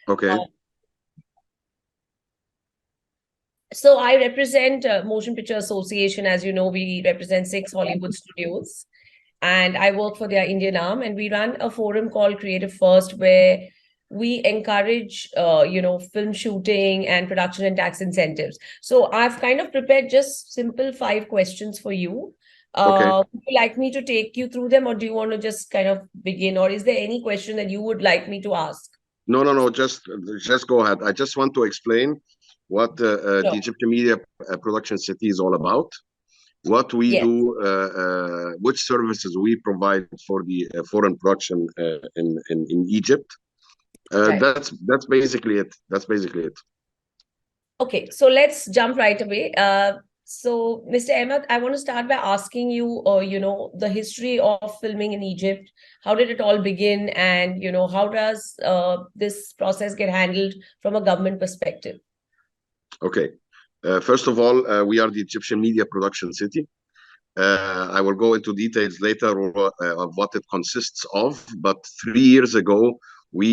Okay. So I represent Motion Picture Association. As you know, we represent 6 Hollywood studios, and I work for their Indian arm. And we run a forum called Creative First, where we encourage, film shooting and production and tax incentives. So I've kind of prepared just simple 5 questions for you. Okay. Would you like me to take you through them, or do you want to just kind of begin, or is there any question that you would like me to ask? No. Just go ahead. I just want to explain what the Sure. Egyptian Media Production City is all about. What we Yes. do, which services we provide for the foreign production in Egypt. Right. That's basically it. That's basically it. Okay, so let's jump right away. So, Mr. Ahmed, I want to start by asking you, the history of filming in Egypt. How did it all begin, and how does this process get handled from a government perspective? Okay. First of all, we are the Egyptian Media Production City. I will go into details later of what it consists of. But 3 years ago, we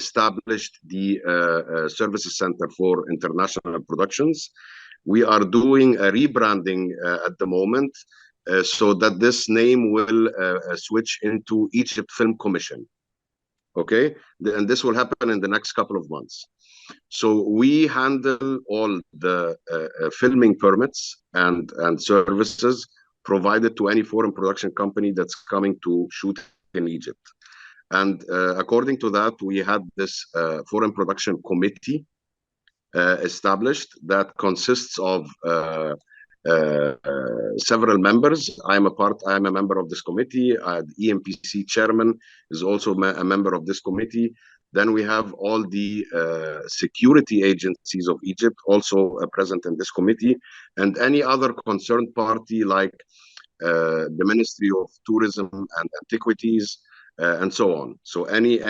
established the Services Center for International Productions. We are doing a rebranding at the moment so that this name will switch into Egypt Film Commission. Okay, and this will happen in the next couple of months. So we handle all the filming permits and services provided to any foreign production company that's coming to shoot in Egypt. And according to that, we had this foreign production committee established that consists of several members. I'm a member of this committee. The EMPC chairman is also a member of this committee. Then we have all the security agencies of Egypt also present in this committee, and any other concerned party like the Ministry of Tourism and Antiquities, and so on. So any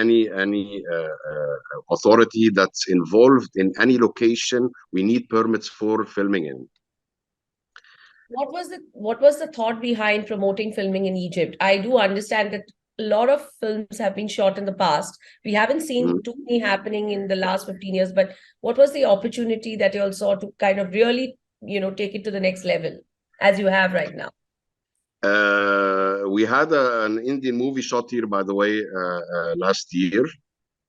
authority that's involved in any location, we need permits for filming in. What was the thought behind promoting filming in Egypt? I do understand that a lot of films have been shot in the past. We haven't seen too many happening in the last 15 years, but what was the opportunity that you all saw to kind of really, take it to the next level as you have right now? We had an Indian movie shot here, by the way, last year.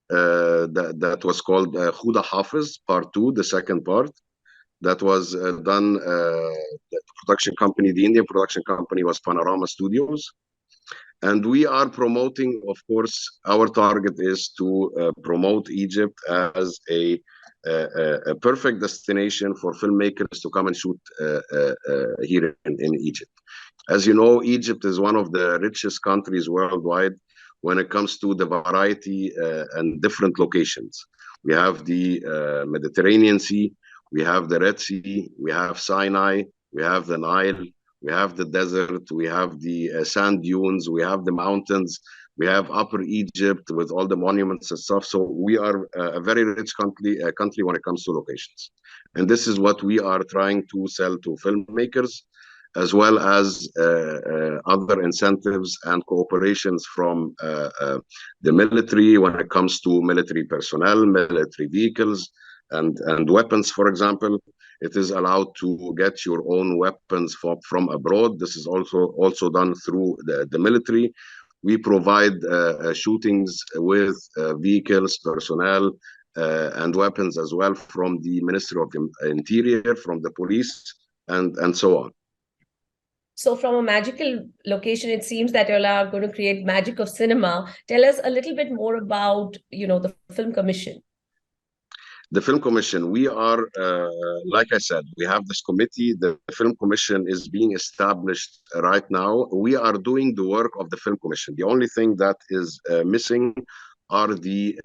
That was called Khuda Hafiz Part 2, the second part. That was done. The production company, the Indian production company, was Panorama Studios. And we are promoting, of course, our target is to promote Egypt as a perfect destination for filmmakers to come and shoot here in Egypt. As you know, Egypt is one of the richest countries worldwide when it comes to the variety and different locations. We have the Mediterranean Sea, we have the Red Sea, we have Sinai, we have the Nile, we have the desert, we have the sand dunes, we have the mountains, we have Upper Egypt with all the monuments and stuff. So we are a very rich country when it comes to locations. And this is what we are trying to sell to filmmakers, as well as other incentives and cooperations from the military when it comes to military personnel, military vehicles, and weapons, for example. It is allowed to get your own weapons from abroad. This is also done through the military. We provide shootings with vehicles, personnel, and weapons as well from the Ministry of the Interior, from the police, and so on. So from a magical location, it seems that you all are going to create magic of cinema. Tell us a little bit more about, the Film Commission. The Film Commission, we are, like I said, we have this committee. The Film Commission is being established right now. We are doing the work of the Film Commission. The only thing that is missing are the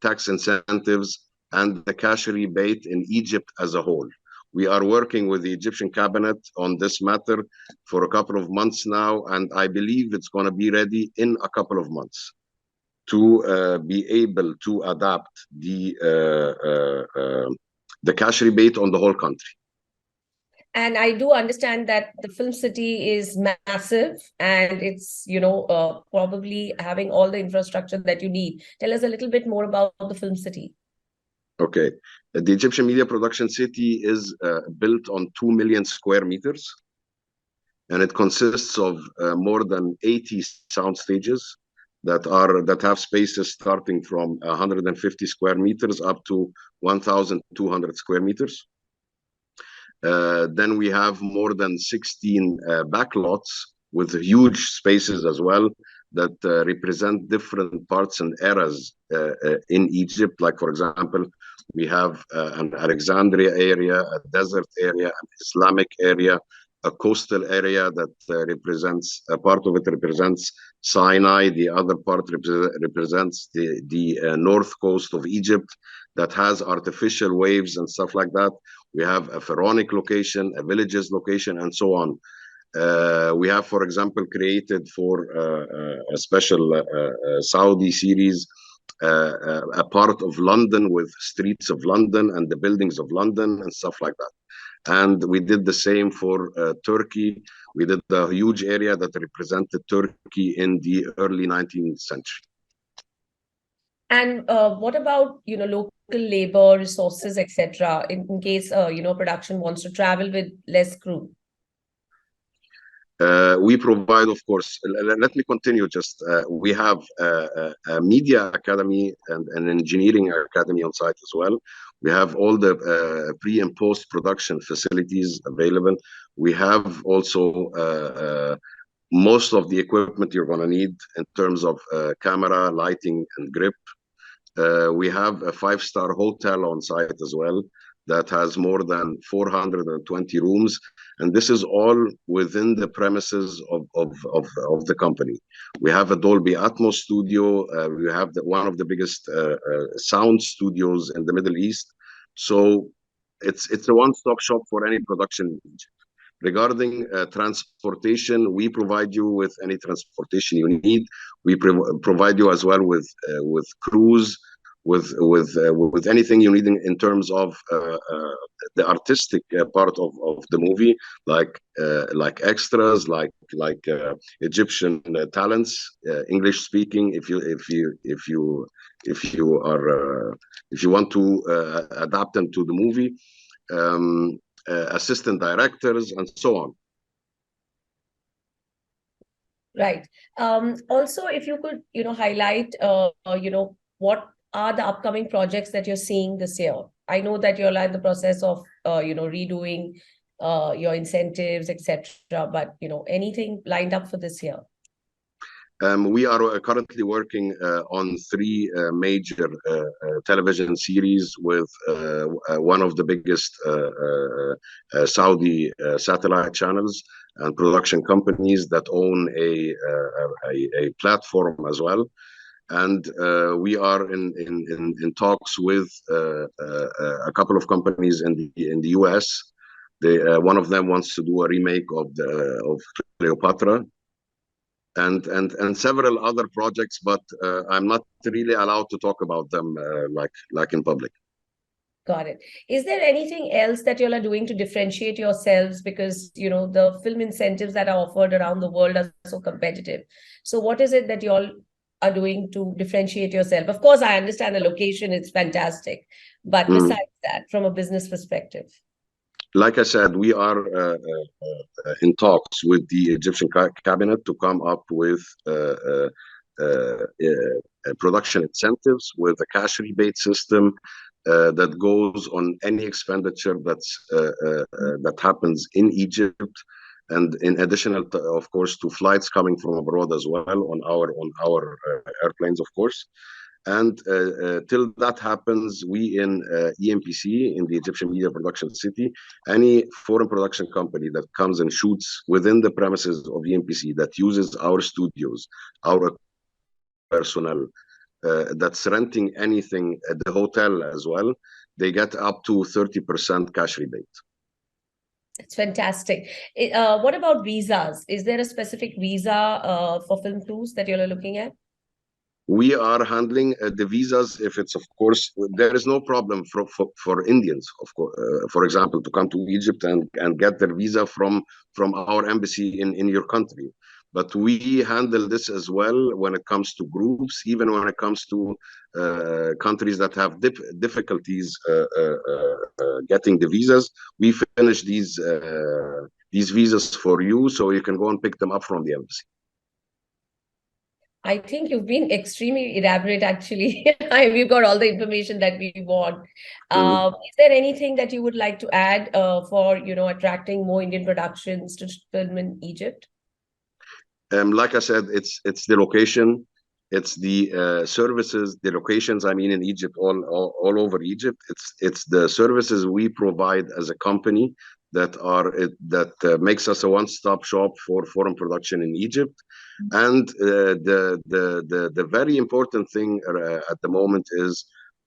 tax incentives and the cash rebate in Egypt as a whole. We are working with the Egyptian cabinet on this matter for a couple of months now, and I believe it's going to be ready in a couple of months to be able to adapt the cash rebate on the whole country. And I do understand that the film city is massive and it's, probably having all the infrastructure that you need. Tell us a little bit more about the film city. Okay. The Egyptian Media Production City is built on 2 million square meters, and it consists of more than 80 sound stages that have spaces starting from 150 square meters up to 1,200 square meters. Then we have more than 16 backlots with huge spaces as well that represent different parts and eras in Egypt. Like, for example, we have an Alexandria area, a desert area, an Islamic area, a coastal area that represents, a part of it represents Sinai, the other part represents the north coast of Egypt that has artificial waves and stuff like that. We have a pharaonic location, a villages location, and so on. We have, for example, created for a special Saudi series a part of London with streets of London and the buildings of London and stuff like that. And we did the same for Turkey. We did a huge area that represented Turkey in the early 19th century. And what about, local labor, resources, etc., in case, production wants to travel with less crew? We provide, of course, let me continue just, we have a media academy and an engineering academy on site as well. We have all the pre and post production facilities available. We have also most of the equipment you're going to need in terms of camera, lighting, and grip. We have a 5-star hotel on site as well that has more than 420 rooms, and this is all within the premises of the company. We have a Dolby Atmos studio. We have one of the biggest sound studios in the Middle East. So it's a one-stop shop for any production. Regarding transportation, we provide you with any transportation you need. We provide you as well with crews, with anything you need in terms of the artistic part of the movie, like extras, like Egyptian talents, English speaking. If you want to adapt them to the movie. Assistant directors and so on. Right. Also, if you could, highlight, what are the upcoming projects that you're seeing this year? I know that you're in the process of, redoing your incentives, etc. But, anything lined up for this year? We are currently working on 3 major television series with one of the biggest Saudi satellite channels and production companies that own a platform as well. And we are in talks with a couple of companies in the US. One of them wants to do a remake of Cleopatra. And several other projects, but I'm not really allowed to talk about them like in public. Got it. Is there anything else that you all are doing to differentiate yourselves? Because, the film incentives that are offered around the world are so competitive. So what is it that you all are doing to differentiate yourself? Of course, I understand the location is fantastic, but besides that, from a business perspective. Like I said, we are in talks with the Egyptian cabinet to come up with production incentives with a cash rebate system that goes on any expenditure that happens in Egypt, and in addition, of course, to flights coming from abroad as well on our airplanes, of course. And till that happens, we in EMPC, in the Egyptian Media Production City, any foreign production company that comes and shoots within the premises of EMPC that uses our studios, our personnel, that's renting anything at the hotel as well, they get up to 30% cash rebate. It's fantastic. What about visas? Is there a specific visa for film crews that you're looking at? We are handling the visas. If it's, of course, there is no problem for Indians, of course, for example, to come to Egypt and get their visa from our embassy in your country. But we handle this as well when it comes to groups, even when it comes to countries that have difficulties getting the visas. We finish these visas for you, so you can go and pick them up from the embassy. I think you've been extremely elaborate, actually. We've got all the information that we want. Is there anything that you would like to add for, attracting more Indian productions to film in Egypt? Like I said, it's the location, it's the services, the locations. I mean, in Egypt, all over Egypt, it's the services we provide as a company that makes us a one-stop shop for foreign production in Egypt. And the very important thing at the moment is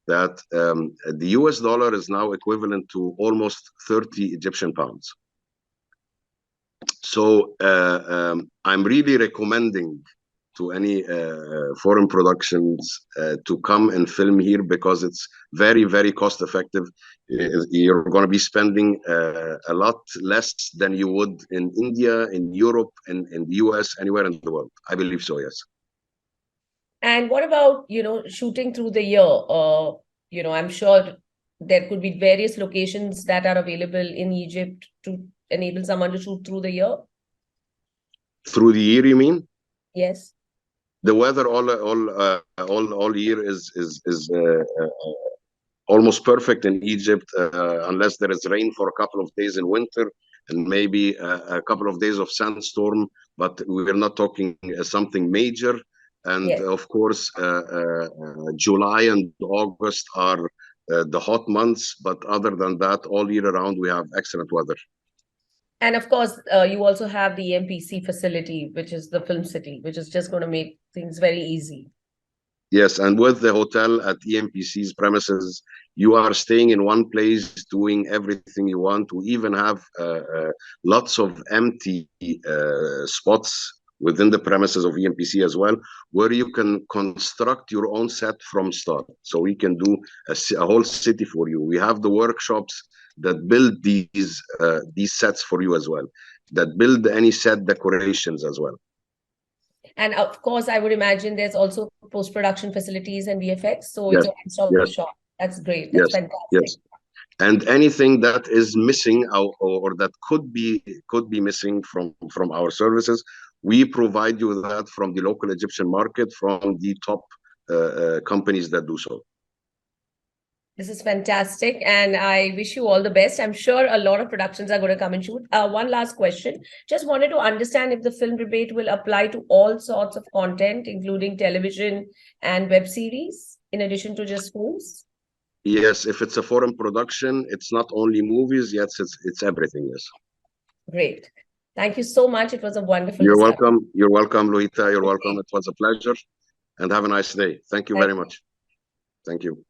that the US dollar is now equivalent to almost 30 Egyptian pounds. So I'm really recommending to any foreign productions to come and film here, because it's very, very cost effective. You're going to be spending a lot less than you would in India, in Europe, in the US, anywhere in the world. I believe so, yes. And what about, shooting through the year? I'm sure there could be various locations that are available in Egypt to enable someone to shoot through the year. Through the year, you mean? Yes. The weather all year is almost perfect in Egypt, unless there is rain for a couple of days in winter and maybe a couple of days of sandstorm. But we're not talking something major. And yes, of course, July and August are the hot months. But other than that, all year around, we have excellent weather. And of course, you also have the EMPC facility, which is the film city, which is just going to make things very easy. Yes, and with the hotel at EMPC's premises, you are staying in one place, doing everything you want. We even have lots of empty spots within the premises of EMPC as well, where you can construct your own set from start. So we can do a whole city for you. We have the workshops that build these sets for you as well, that build any set decorations as well. And of course, I would imagine there's also post-production facilities and VFX. So yes, it's a one-stop shop. That's great. That's fantastic. Yes. And anything that is missing or that could be missing from our services, we provide you that from the local Egyptian market, from the top companies that do so. This is fantastic, and I wish you all the best. I'm sure a lot of productions are going to come and shoot. One last question. Just wanted to understand if the film rebate will apply to all sorts of content, including television and web series, in addition to just films? Yes, if it's a foreign production, it's not only movies. Yes, it's everything, yes. Great. Thank you so much. It was a wonderful You're discussion. welcome. You're welcome, Lohita. You're welcome. It was a pleasure. And have a nice day. Thank you very much. Thank you.